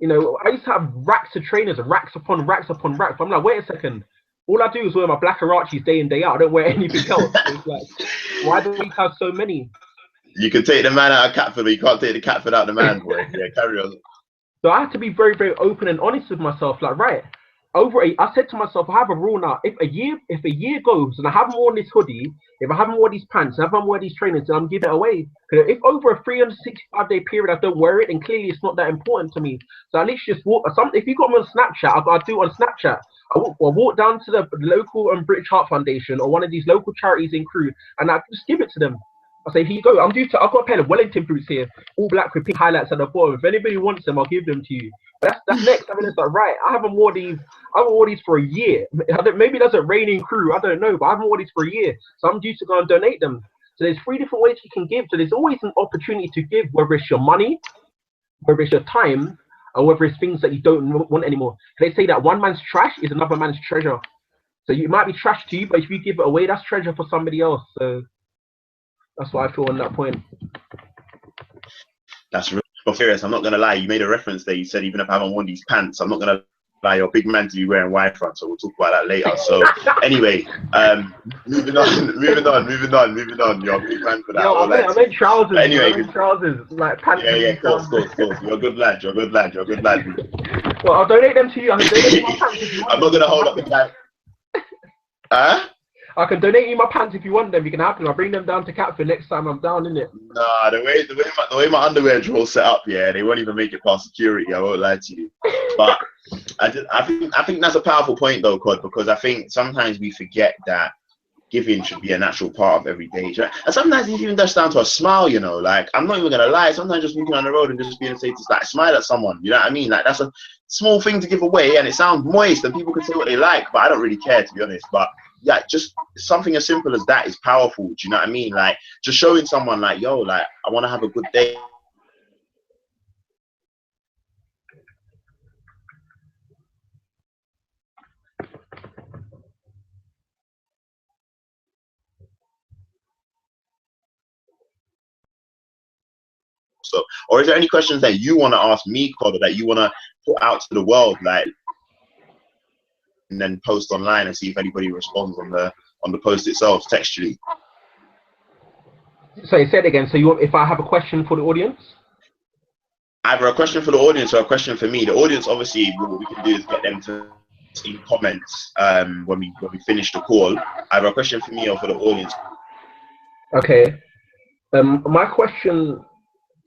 B: You know, I used to have racks of trainers, racks upon racks upon racks. I'm like, wait a second. All I do is wear my black Arachis day in, day out. I don't wear anything else. It's like, why do we have so many?
A: You can take the man out of Catford, but you can't take the Catford out of the man, boy. Yeah, carry on.
B: So I have to be very, very open and honest with myself. Like, right, I said to myself, I have a rule now. If a year goes and I haven't worn this hoodie, if I haven't worn these pants, if I haven't worn these trainers, then I'm giving it away. Because if over a 365-day period I don't wear it, then clearly it's not that important to me. So at least just walk. If you got me on Snapchat, I'll do it on Snapchat. I'll walk down to the local British Heart Foundation or one of these local charities in Crewe, and I just give it to them. I say, here you go. I've got a pair of Wellington boots here, all black with pink highlights at the bottom. If anybody wants them, I'll give them to you. But that's next. I mean, it's like, right, I haven't worn these for a year. Maybe it doesn't rain in Crewe, I don't know, but I haven't worn these for a year. So I'm due to go and donate them. So there's 3 different ways you can give. So there's always an opportunity to give, whether it's your money, whether it's your time, or whether it's things that you don't want anymore. They say that one man's trash is another man's treasure. So you might be trash to you, but if you give it away, that's treasure for somebody else. So that's what I feel on that point.
A: That's real serious. I'm not gonna lie. You made a reference there. You said even if I haven't worn these pants, I'm not gonna lie. You're a big man to be wearing wide front. So we'll talk about that later. So anyway, moving on. You're a big man for that.
B: Yo, I meant trousers.
A: Anyway,
B: I meant trousers, like pants.
A: Yeah, of course. You're a good lad.
B: Well, I'll donate them to you. I can donate you my pants if you want.
A: I'm not gonna hold up the guy.
B: I can donate you my pants if you want them. You can have them. I'll bring them down to Catford next time I'm down, innit?
A: Nah, the way my underwear drawer set up, yeah, they won't even make it past security. I won't lie to you. But I think that's a powerful point though, Cod, because I think sometimes we forget that giving should be a natural part of every day. Right? And sometimes it's even just down to a smile, you know. Like, I'm not even gonna lie. Sometimes just walking on the road and just being safe to like smile at someone. You know what I mean? Like, that's a small thing to give away, and it sounds moist, and people can say what they like, but I don't really care, to be honest. But yeah, just something as simple as that is powerful. Do you know what I mean? Like, just showing someone like, yo, like, I want to have a good day. So, or is there any questions that you want to ask me, Cod, that you want to put out to the world, like, and then post online and see if anybody responds on the post itself textually?
B: So you said again. So you want, if I have a question for the audience?
A: Either a question for the audience or a question for me. The audience, obviously, what we can do is get them to in comments when we finish the call. Either a question for me or for the audience.
B: Okay. My question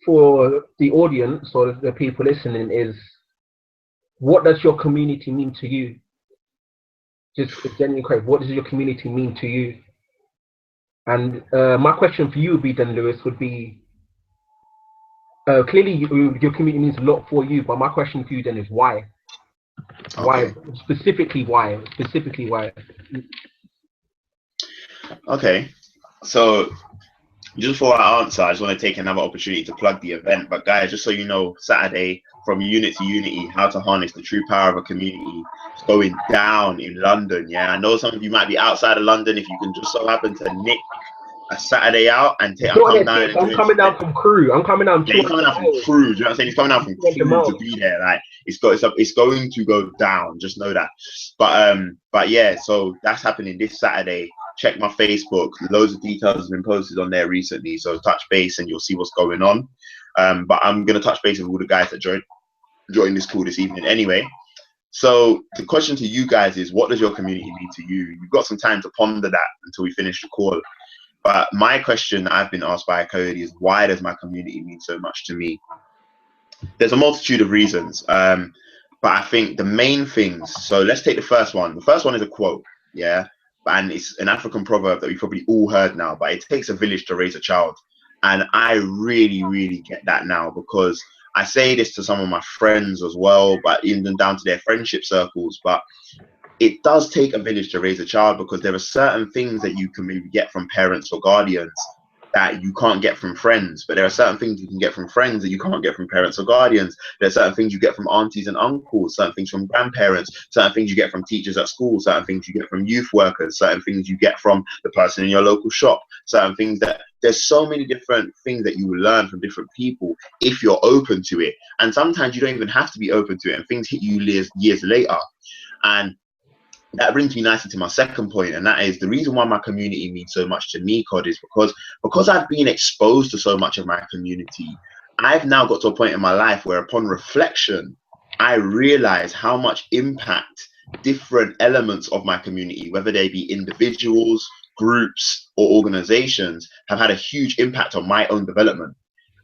B: for the audience or the people listening is, what does your community mean to you? Just a genuine question. What does your community mean to you? And my question for you would be then, Lewis, would be, clearly your community means a lot for you, but my question for you then is why? Why?
A: Okay.
B: Specifically why? Specifically why?
A: Okay. So just before I answer, I just want to take another opportunity to plug the event. But guys, just so you know, Saturday, From Unit to Unity, How to Harness the True Power of a Community, it's going down in London. Yeah, I know some of you might be outside of London. If you can just so happen to nick a Saturday out and come down and
B: I'm coming down from Crew. I'm coming down.
A: Yeah, he's coming down from Crew. Do you know what I'm saying? He's coming down from Crew to be there. Like, it's going to go down. Just know that. But yeah, so that's happening this Saturday. Check my Facebook. Loads of details have been posted on there recently. So touch base and you'll see what's going on. But I'm gonna touch base with all the guys that joined this call this evening. Anyway, so the question to you guys is, what does your community mean to you? You've got some time to ponder that until we finish the call. But my question that I've been asked by Kayode is, why does my community mean so much to me? There's a multitude of reasons, but I think the main things, so let's take the first one. The first one is a quote, yeah? And it's an African proverb that we've probably all heard now, but it takes a village to raise a child. And I really, really get that now, because I say this to some of my friends as well, but even down to their friendship circles, but it does take a village to raise a child, because there are certain things that you can maybe get from parents or guardians that you can't get from friends, but there are certain things you can get from friends that you can't get from parents or guardians. There are certain things you get from aunties and uncles, certain things from grandparents, certain things you get from teachers at school, certain things you get from youth workers, certain things you get from the person in your local shop, certain things that there's so many different things that you will learn from different people if you're open to it. And sometimes you don't even have to be open to it, and things hit you years later. And that brings me nicely to my second point, and that is the reason why my community means so much to me, Cod, is because I've been exposed to so much of my community. I've now got to a point in my life where, upon reflection, I realize how much impact different elements of my community, whether they be individuals, groups, or organizations, have had a huge impact on my own development.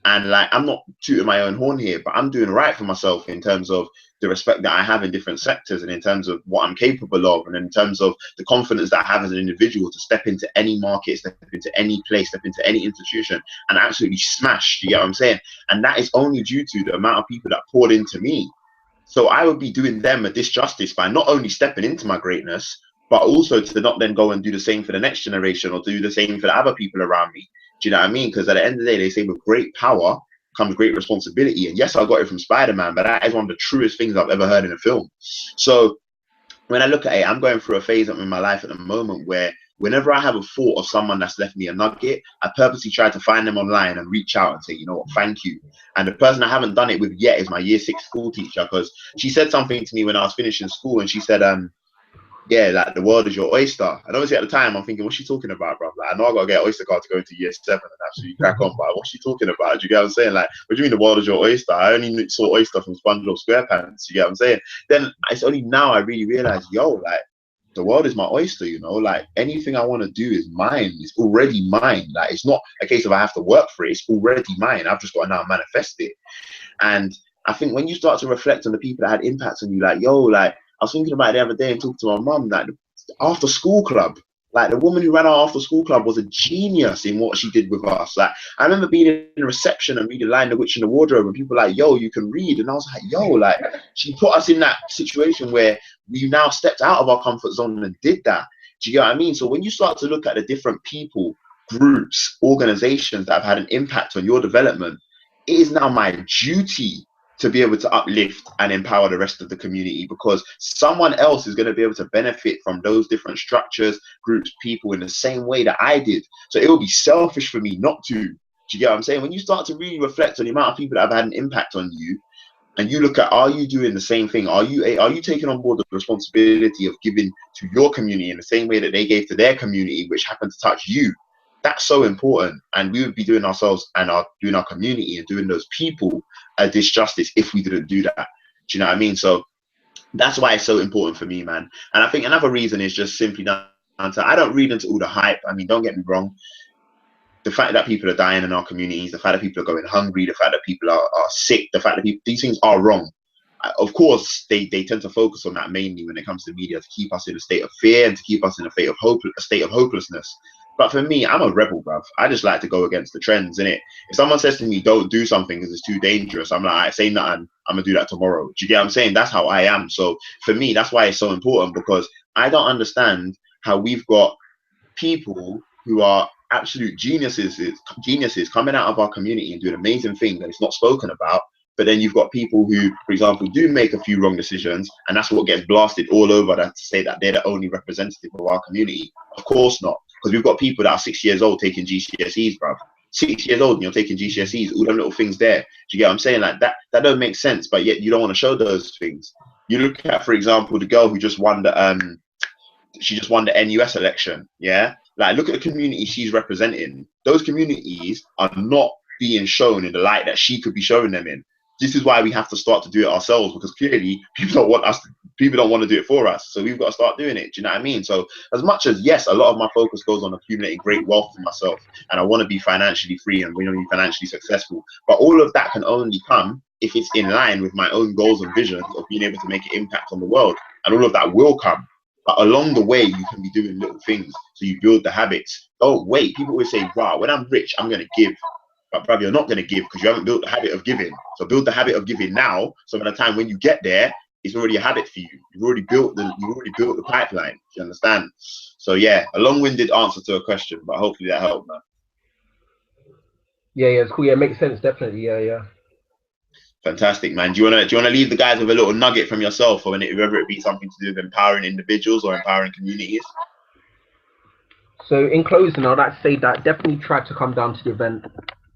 A: And like, I'm not tooting my own horn here, but I'm doing right for myself in terms of the respect that I have in different sectors, and in terms of what I'm capable of, and in terms of the confidence that I have as an individual to step into any market, step into any place, step into any institution and absolutely smash. Do you get what I'm saying? And that is only due to the amount of people that poured into me. So I would be doing them a disjustice by not only stepping into my greatness, but also to not then go and do the same for the next generation, or do the same for the other people around me. Do you know what I mean? Because at the end of the day, they say with great power comes great responsibility. And yes, I got it from Spider-Man, but that is one of the truest things I've ever heard in a film. So when I look at it, I'm going through a phase in my life at the moment where whenever I have a thought of someone that's left me a nugget, I purposely try to find them online and reach out and say, you know what, thank you. And the person I haven't done it with yet is my year 6 school teacher, because she said something to me when I was finishing school, and she said, yeah, like, the world is your oyster. And obviously at the time I'm thinking, what's she talking about, bro? Like, I know I gotta get an Oyster card to go into year 7 and absolutely crack on, but what's she talking about? Do you get what I'm saying? Like, what do you mean the world is your oyster? I only saw oyster from SpongeBob SquarePants. You get what I'm saying? Then it's only now I really realize, yo, like, the world is my oyster, you know, like, anything I want to do is mine. It's already mine. Like, it's not a case of I have to work for it. It's already mine. I've just got to now manifest it. And I think when you start to reflect on the people that had impacts on you, like, yo, like, I was thinking about it the other day and talking to my mum, like, after school club, like, the woman who ran our after school club was a genius in what she did with us. Like, I remember being in a reception and reading Lion, the Witch, and the Wardrobe, and people were like, yo, you can read. And I was like, yo, like, she put us in that situation where we now stepped out of our comfort zone and did that. Do you get what I mean? So when you start to look at the different people, groups, organizations that have had an impact on your development, it is now my duty to be able to uplift and empower the rest of the community, because someone else is going to be able to benefit from those different structures, groups, people in the same way that I did. So it would be selfish for me not to. Do you get what I'm saying? When you start to really reflect on the amount of people that have had an impact on you, and you look at, are you doing the same thing? Are you taking on board the responsibility of giving to your community in the same way that they gave to their community, which happened to touch you? That's so important, and we would be doing ourselves and doing our community and doing those people a disjustice if we didn't do that. Do you know what I mean? So that's why it's so important for me, man. And I think another reason is just simply down to, I don't read into all the hype. I mean, don't get me wrong. The fact that people are dying in our communities, the fact that people are going hungry, the fact that people are sick, the fact that these things are wrong. Of course, they tend to focus on that mainly when it comes to media, to keep us in a state of fear and to keep us in a state of hopelessness. But for me, I'm a rebel, bruv. I just like to go against the trends, innit? If someone says to me, don't do something because it's too dangerous, I'm like, I say nothing, I'm going to do that tomorrow. Do you get what I'm saying? That's how I am. So for me, that's why it's so important, because I don't understand how we've got people who are absolute geniuses coming out of our community and doing amazing things, and it's not spoken about. But then you've got people who, for example, do make a few wrong decisions, and that's what gets blasted all over, that to say that they're the only representative of our community. Of course not, because we've got people that are 6 years old taking GCSEs, bruv. 6 years old and you're taking GCSEs, all them little things there. Do you get what I'm saying? Like that don't make sense, but yet you don't want to show those things. You look at, for example, the girl who just won the NUS election, yeah? Like, look at the community she's representing. Those communities are not being shown in the light that she could be showing them in. This is why we have to start to do it ourselves, because clearly people don't want to do it for us. So we've got to start doing it. Do you know what I mean? So as much as, yes, a lot of my focus goes on accumulating great wealth for myself, and I want to be financially free and we want to be financially successful, but all of that can only come if it's in line with my own goals and visions of being able to make an impact on the world. And all of that will come. But along the way, you can be doing little things so you build the habits. Oh, wait, people always say, wow, when I'm rich, I'm going to give. But probably you're not going to give because you haven't built the habit of giving. So build the habit of giving now. So by the time when you get there, it's already a habit for you. You've already built the pipeline. Do you understand? So yeah, a long-winded answer to a question, but hopefully that helped, man.
B: Yeah, it's cool. Yeah, it makes sense, definitely. Yeah.
A: Fantastic, man. Do you wanna leave the guys with a little nugget from yourself, or whether it be something to do with empowering individuals or empowering communities?
B: So in closing, I'd like to say that definitely try to come down to the event.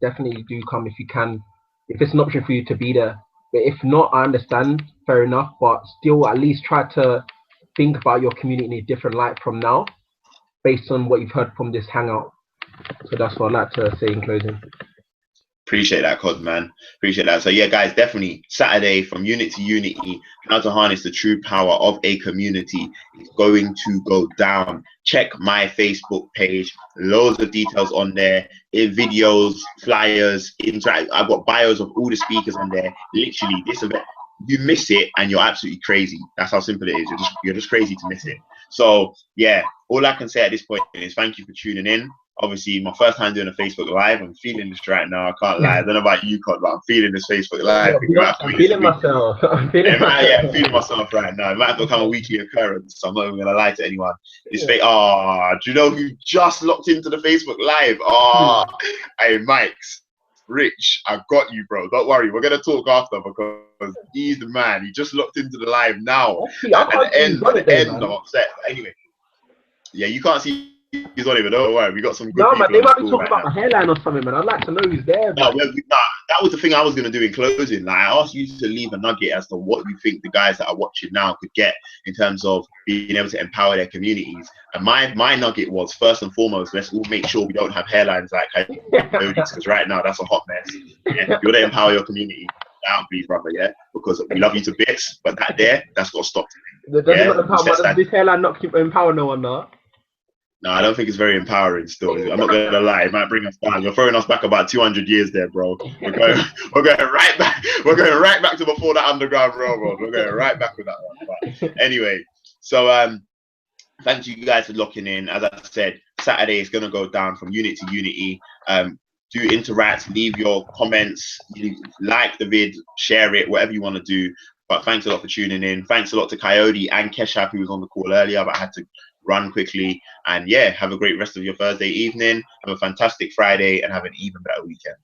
B: Definitely do come if you can, if it's an option for you to be there. But if not, I understand, fair enough, but still at least try to think about your community in a different light from now, based on what you've heard from this hangout. So that's what I'd like to say in closing.
A: Appreciate that, Cod, man. Appreciate that. So yeah, guys, definitely Saturday from Unit to Unity, how to harness the true power of a community is going to go down. Check my Facebook page, loads of details on there, videos, flyers, interact. I've got bios of all the speakers on there. Literally, this event, you miss it and you're absolutely crazy. That's how simple it is. You're just crazy to miss it. So yeah, all I can say at this point is thank you for tuning in. Obviously, my first time doing a Facebook Live. I'm feeling this right now. I can't lie. I don't know about you, Cod, but I'm feeling this Facebook Live.
B: I'm feeling myself. I'm feeling
A: myself right now. It might have become a weekly occurrence, so I'm not even going to lie to anyone. This do you know who just locked into the Facebook Live? Hey, Mike's. Rich, I got you, bro. Don't worry. We're going to talk after because he's the man. He just locked into the live now. At the end, I'm upset. But anyway, yeah, you can't see he's on it, but don't worry, we got some good people.
B: Man, they might be talking about my hairline or something, man. I'd like to know who's there.
A: No, that was the thing I was going to do in closing. Like, I asked you to leave a nugget as to what you think the guys that are watching now could get in terms of being able to empower their communities. And my nugget was, first and foremost, let's all make sure we don't have hairlines like Coyotes, because right now that's a hot mess. Yeah? You want to empower your community. Down, please, brother, yeah? Because we love you to bits, but that's got to stop.
B: Does this hairline not keep empower no one, no?
A: No, I don't think it's very empowering still. I'm not going to lie. It might bring us down. You're throwing us back about 200 years there, bro. We're going right back. We're going right back to before the Underground Railroad. We're going right back with that one. But anyway, so thank you guys for locking in. As I said, Saturday is going to go down from Unit to Unity. Do interact, leave your comments, like the vid, share it, whatever you want to do. But thanks a lot for tuning in. Thanks a lot to Kayode and Keshav, who was on the call earlier, but I had to run quickly. And yeah, have a great rest of your Thursday evening. Have a fantastic Friday and have an even better weekend.